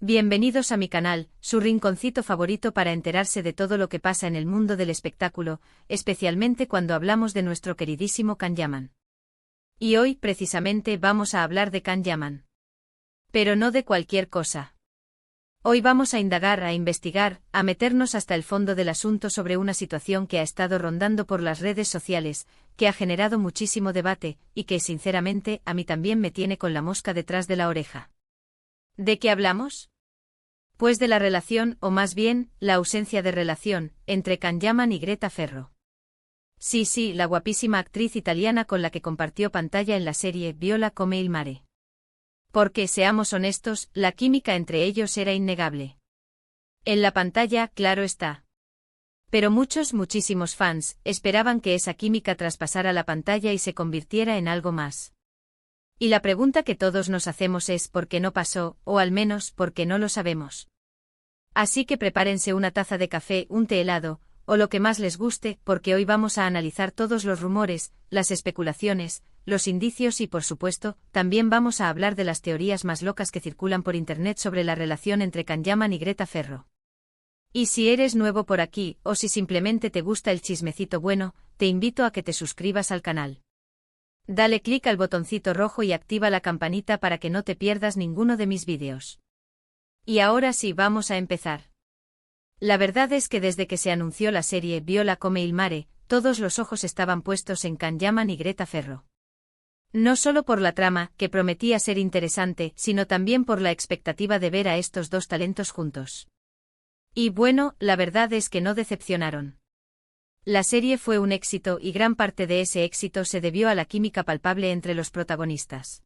Bienvenidos a mi canal, su rinconcito favorito para enterarse de todo lo que pasa en el mundo del espectáculo, especialmente cuando hablamos de nuestro queridísimo Can Yaman. Y hoy, precisamente, vamos a hablar de Can Yaman. Pero no de cualquier cosa. Hoy vamos a indagar, a investigar, a meternos hasta el fondo del asunto sobre una situación que ha estado rondando por las redes sociales, que ha generado muchísimo debate, y que, sinceramente, a mí también me tiene con la mosca detrás de la oreja. ¿De qué hablamos? Pues de la relación, o más bien, la ausencia de relación, entre Can Yaman y Greta Ferro. Sí, la guapísima actriz italiana con la que compartió pantalla en la serie Viola come il mare. Porque, seamos honestos, la química entre ellos era innegable. En la pantalla, claro está. Pero muchísimos fans, esperaban que esa química traspasara la pantalla y se convirtiera en algo más. Y la pregunta que todos nos hacemos es ¿por qué no pasó, o al menos ¿por qué no lo sabemos? Así que prepárense una taza de café, un té helado, o lo que más les guste, porque hoy vamos a analizar todos los rumores, las especulaciones, los indicios y por supuesto, también vamos a hablar de las teorías más locas que circulan por internet sobre la relación entre Can Yaman y Greta Ferro. Y si eres nuevo por aquí, o si simplemente te gusta el chismecito bueno, te invito a que te suscribas al canal. Dale clic al botoncito rojo y activa la campanita para que no te pierdas ninguno de mis vídeos. Y ahora sí, vamos a empezar. La verdad es que desde que se anunció la serie Viola come il mare, todos los ojos estaban puestos en Can Yaman y Greta Ferro. No solo por la trama, que prometía ser interesante, sino también por la expectativa de ver a estos dos talentos juntos. Y bueno, la verdad es que no decepcionaron. La serie fue un éxito y gran parte de ese éxito se debió a la química palpable entre los protagonistas.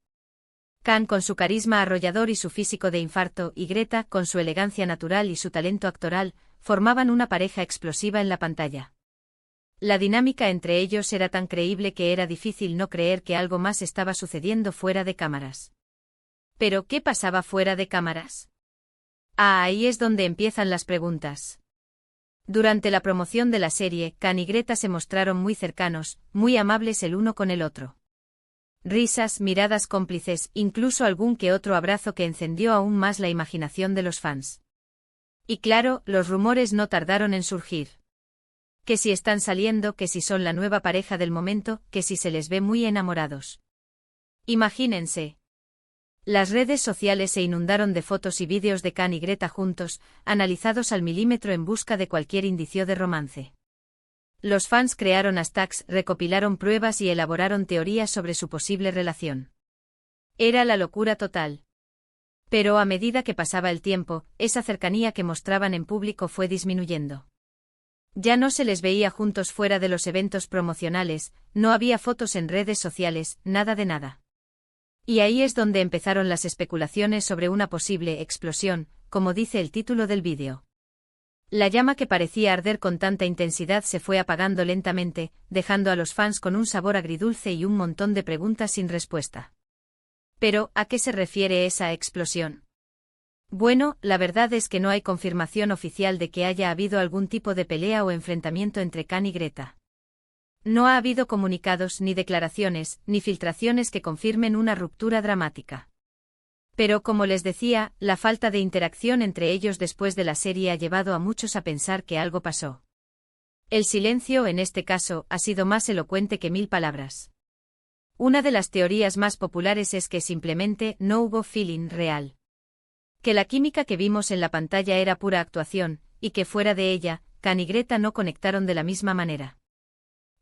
Can con su carisma arrollador y su físico de infarto y Greta con su elegancia natural y su talento actoral, formaban una pareja explosiva en la pantalla. La dinámica entre ellos era tan creíble que era difícil no creer que algo más estaba sucediendo fuera de cámaras. ¿Pero qué pasaba fuera de cámaras? Ahí es donde empiezan las preguntas. Durante la promoción de la serie, Can y Greta se mostraron muy cercanos, muy amables el uno con el otro. Risas, miradas cómplices, incluso algún que otro abrazo que encendió aún más la imaginación de los fans. Y claro, los rumores no tardaron en surgir. Que si están saliendo, que si son la nueva pareja del momento, que si se les ve muy enamorados. Imagínense. Las redes sociales se inundaron de fotos y vídeos de Can y Greta juntos, analizados al milímetro en busca de cualquier indicio de romance. Los fans crearon hashtags, recopilaron pruebas y elaboraron teorías sobre su posible relación. Era la locura total. Pero a medida que pasaba el tiempo, esa cercanía que mostraban en público fue disminuyendo. Ya no se les veía juntos fuera de los eventos promocionales, no había fotos en redes sociales, nada de nada. Y ahí es donde empezaron las especulaciones sobre una posible explosión, como dice el título del vídeo. La llama que parecía arder con tanta intensidad se fue apagando lentamente, dejando a los fans con un sabor agridulce y un montón de preguntas sin respuesta. Pero, ¿a qué se refiere esa explosión? Bueno, la verdad es que no hay confirmación oficial de que haya habido algún tipo de pelea o enfrentamiento entre Can y Greta. No ha habido comunicados ni declaraciones, ni filtraciones que confirmen una ruptura dramática. Pero como les decía, la falta de interacción entre ellos después de la serie ha llevado a muchos a pensar que algo pasó. El silencio, en este caso, ha sido más elocuente que 1000 palabras. Una de las teorías más populares es que simplemente no hubo feeling real. Que la química que vimos en la pantalla era pura actuación, y que fuera de ella, Can y Greta no conectaron de la misma manera.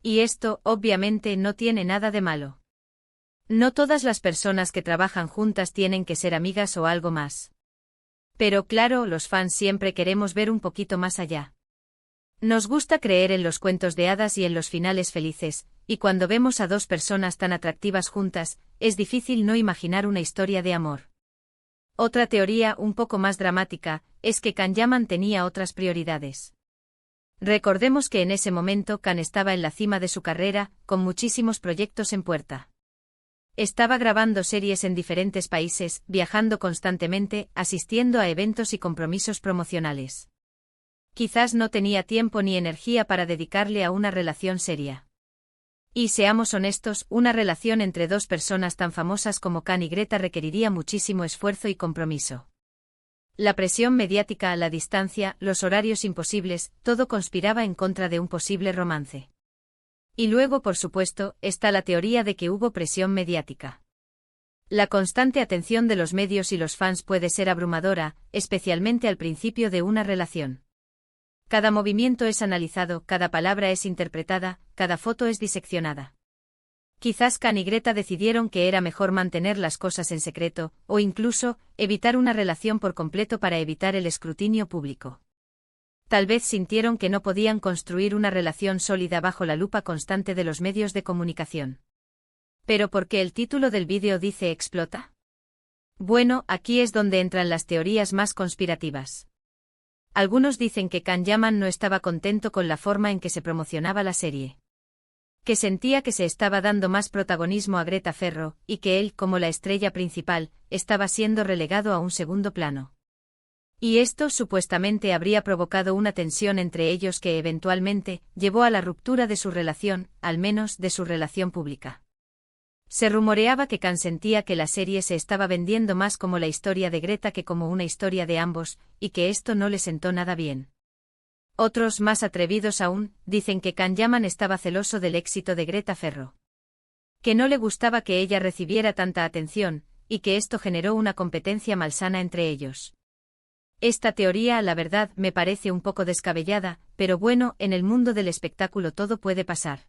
Y esto, obviamente, no tiene nada de malo. No todas las personas que trabajan juntas tienen que ser amigas o algo más. Pero claro, los fans siempre queremos ver un poquito más allá. Nos gusta creer en los cuentos de hadas y en los finales felices, y cuando vemos a dos personas tan atractivas juntas, es difícil no imaginar una historia de amor. Otra teoría, un poco más dramática, es que Can Yaman tenía otras prioridades. Recordemos que en ese momento Can estaba en la cima de su carrera, con muchísimos proyectos en puerta. Estaba grabando series en diferentes países, viajando constantemente, asistiendo a eventos y compromisos promocionales. Quizás no tenía tiempo ni energía para dedicarle a una relación seria. Y seamos honestos, una relación entre dos personas tan famosas como Can y Greta requeriría muchísimo esfuerzo y compromiso. La presión mediática a la distancia, los horarios imposibles, todo conspiraba en contra de un posible romance. Y luego, por supuesto, está la teoría de que hubo presión mediática. La constante atención de los medios y los fans puede ser abrumadora, especialmente al principio de una relación. Cada movimiento es analizado, cada palabra es interpretada, cada foto es diseccionada. Quizás Khan y Greta decidieron que era mejor mantener las cosas en secreto, o incluso, evitar una relación por completo para evitar el escrutinio público. Tal vez sintieron que no podían construir una relación sólida bajo la lupa constante de los medios de comunicación. ¿Pero por qué el título del vídeo dice explota? Bueno, aquí es donde entran las teorías más conspirativas. Algunos dicen que Can Yaman no estaba contento con la forma en que se promocionaba la serie. Que sentía que se estaba dando más protagonismo a Greta Ferro, y que él, como la estrella principal, estaba siendo relegado a un segundo plano. Y esto supuestamente habría provocado una tensión entre ellos que eventualmente llevó a la ruptura de su relación, al menos de su relación pública. Se rumoreaba que Can sentía que la serie se estaba vendiendo más como la historia de Greta que como una historia de ambos, y que esto no le sentó nada bien. Otros, más atrevidos aún, dicen que Can Yaman estaba celoso del éxito de Greta Ferro. Que no le gustaba que ella recibiera tanta atención, y que esto generó una competencia malsana entre ellos. Esta teoría, la verdad, me parece un poco descabellada, pero bueno, en el mundo del espectáculo todo puede pasar.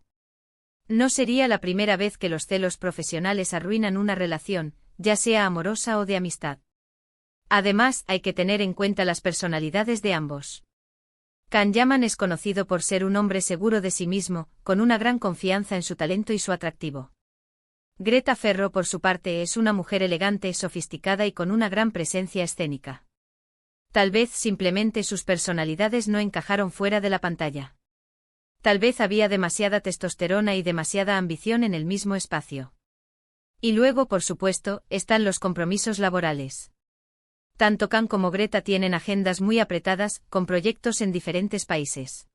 No sería la primera vez que los celos profesionales arruinan una relación, ya sea amorosa o de amistad. Además, hay que tener en cuenta las personalidades de ambos. Can Yaman es conocido por ser un hombre seguro de sí mismo, con una gran confianza en su talento y su atractivo. Greta Ferro, por su parte, es una mujer elegante, sofisticada y con una gran presencia escénica. Tal vez simplemente sus personalidades no encajaron fuera de la pantalla. Tal vez había demasiada testosterona y demasiada ambición en el mismo espacio. Y luego, por supuesto, están los compromisos laborales. Tanto Can como Greta tienen agendas muy apretadas, con proyectos en diferentes países.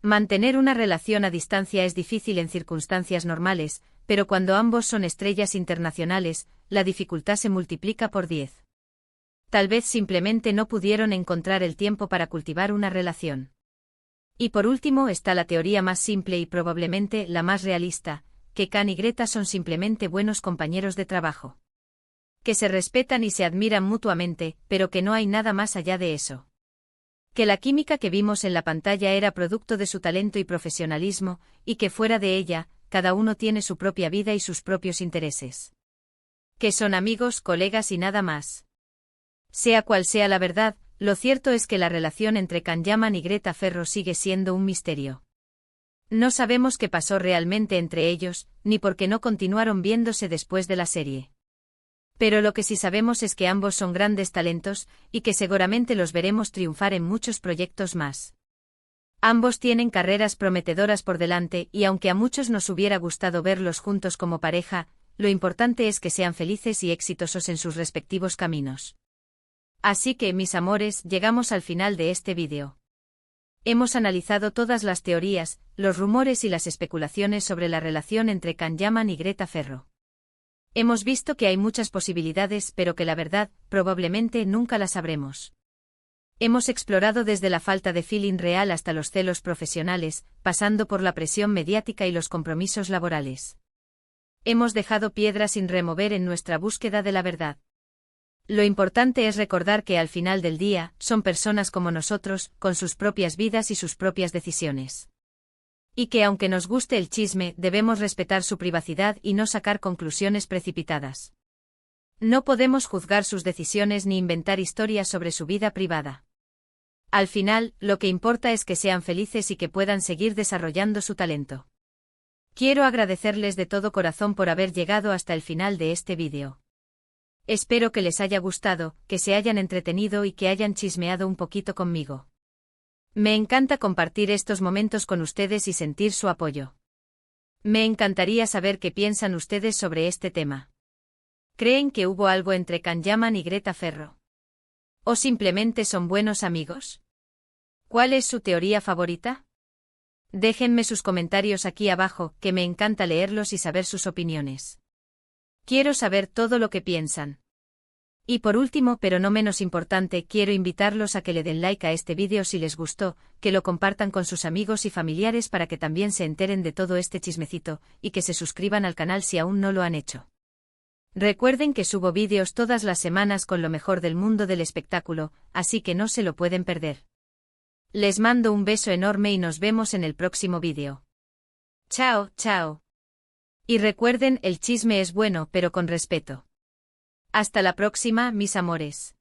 Mantener una relación a distancia es difícil en circunstancias normales, pero cuando ambos son estrellas internacionales, la dificultad se multiplica por 10. Tal vez simplemente no pudieron encontrar el tiempo para cultivar una relación. Y por último está la teoría más simple y probablemente la más realista, que Can y Greta son simplemente buenos compañeros de trabajo. Que se respetan y se admiran mutuamente, pero que no hay nada más allá de eso. Que la química que vimos en la pantalla era producto de su talento y profesionalismo, y que fuera de ella, cada uno tiene su propia vida y sus propios intereses. Que son amigos, colegas y nada más. Sea cual sea la verdad, lo cierto es que la relación entre Can Yaman y Greta Ferro sigue siendo un misterio. No sabemos qué pasó realmente entre ellos, ni por qué no continuaron viéndose después de la serie. Pero lo que sí sabemos es que ambos son grandes talentos, y que seguramente los veremos triunfar en muchos proyectos más. Ambos tienen carreras prometedoras por delante y aunque a muchos nos hubiera gustado verlos juntos como pareja, lo importante es que sean felices y exitosos en sus respectivos caminos. Así que, mis amores, llegamos al final de este vídeo. Hemos analizado todas las teorías, los rumores y las especulaciones sobre la relación entre Can Yaman y Greta Ferro. Hemos visto que hay muchas posibilidades, pero que la verdad, probablemente nunca la sabremos. Hemos explorado desde la falta de feeling real hasta los celos profesionales, pasando por la presión mediática y los compromisos laborales. Hemos dejado piedras sin remover en nuestra búsqueda de la verdad. Lo importante es recordar que al final del día, son personas como nosotros, con sus propias vidas y sus propias decisiones. Y que aunque nos guste el chisme, debemos respetar su privacidad y no sacar conclusiones precipitadas. No podemos juzgar sus decisiones ni inventar historias sobre su vida privada. Al final, lo que importa es que sean felices y que puedan seguir desarrollando su talento. Quiero agradecerles de todo corazón por haber llegado hasta el final de este vídeo. Espero que les haya gustado, que se hayan entretenido y que hayan chismeado un poquito conmigo. Me encanta compartir estos momentos con ustedes y sentir su apoyo. Me encantaría saber qué piensan ustedes sobre este tema. ¿Creen que hubo algo entre Can Yaman y Greta Ferro? ¿O simplemente son buenos amigos? ¿Cuál es su teoría favorita? Déjenme sus comentarios aquí abajo, que me encanta leerlos y saber sus opiniones. Quiero saber todo lo que piensan. Y por último, pero no menos importante, quiero invitarlos a que le den like a este vídeo si les gustó, que lo compartan con sus amigos y familiares para que también se enteren de todo este chismecito, y que se suscriban al canal si aún no lo han hecho. Recuerden que subo vídeos todas las semanas con lo mejor del mundo del espectáculo, así que no se lo pueden perder. Les mando un beso enorme y nos vemos en el próximo vídeo. Chao, chao. Y recuerden, el chisme es bueno pero con respeto. Hasta la próxima, mis amores.